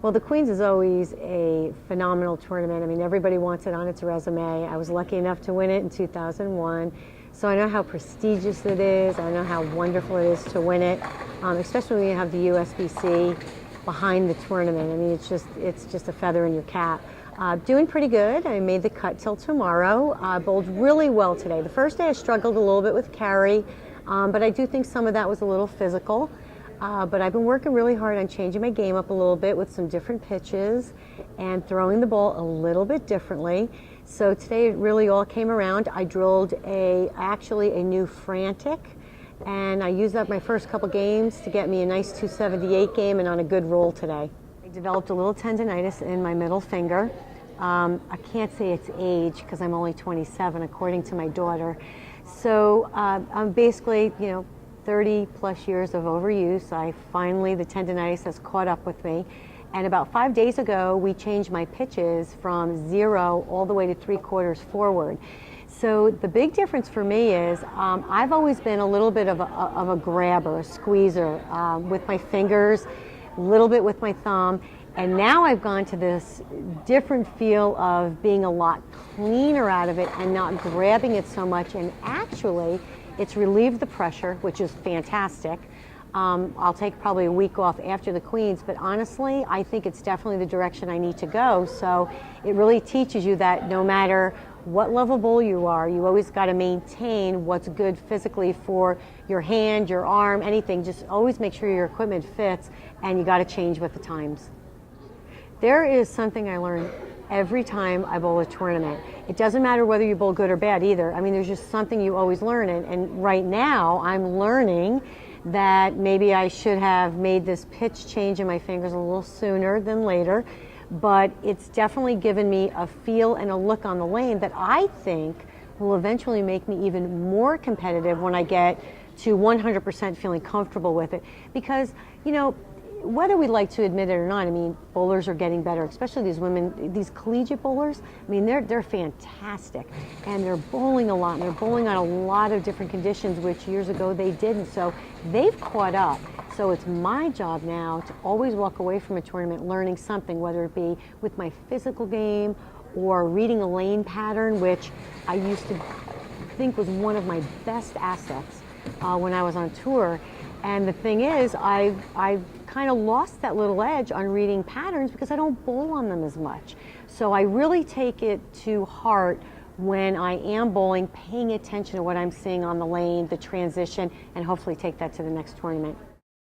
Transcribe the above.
Well, the Queens is always a phenomenal tournament. I mean, everybody wants it on its resume. I was lucky enough to win it in 2001. So I know how prestigious it is. I know how wonderful it is to win it, especially when you have the USBC behind the tournament. I mean, it's just a feather in your cap. Doing pretty good. I made the cut till tomorrow. Bowled really well today. The first day I struggled a little bit with carry, but I do think some of that was a little physical. But I've been working really hard on changing my game up a little bit with some different pitches and throwing the ball a little bit differently. So today it really all came around. I drilled actually a new frantic, and I used that my first couple games to get me a nice 278 game and on a good roll today. I developed a little tendonitis in my middle finger. I can't say it's age because I'm only 27 according to my daughter. So I'm basically, 30 plus years of overuse. The tendonitis has caught up with me. And about 5 days ago, we changed my pitches from 0 all the way to 3/4 forward. So the big difference for me is I've always been a little bit of a grabber, a squeezer with my fingers, a little bit with my thumb. And now I've gone to this different feel of being a lot cleaner out of it and not grabbing it so much. And actually, it's relieved the pressure, which is fantastic. I'll take probably a week off after the Queens, but honestly, I think it's definitely the direction I need to go. So it really teaches you that no matter what level bowl you are, you always got to maintain what's good physically for your hand, your arm, anything. Just always make sure your equipment fits, and you got to change with the times. There is something I learn every time I bowl a tournament. It doesn't matter whether you bowl good or bad either. I mean, there's just something you always learn. And right now, I'm learning that maybe I should have made this pitch change in my fingers a little sooner than later. But it's definitely given me a feel and a look on the lane that I think will eventually make me even more competitive when I get to 100% feeling comfortable with it. Because, whether we like to admit it or not, I mean, bowlers are getting better, especially these women, these collegiate bowlers. I mean, they're fantastic, and they're bowling a lot, and they're bowling on a lot of different conditions, which years ago they didn't. So they've caught up. So it's my job now to always walk away from a tournament learning something, whether it be with my physical game or reading a lane pattern, which I used to think was one of my best assets when I was on tour. And the thing is, I've kind of lost that little edge on reading patterns because I don't bowl on them as much. So I really take it to heart when I am bowling, paying attention to what I'm seeing on the lane, the transition, and hopefully take that to the next tournament.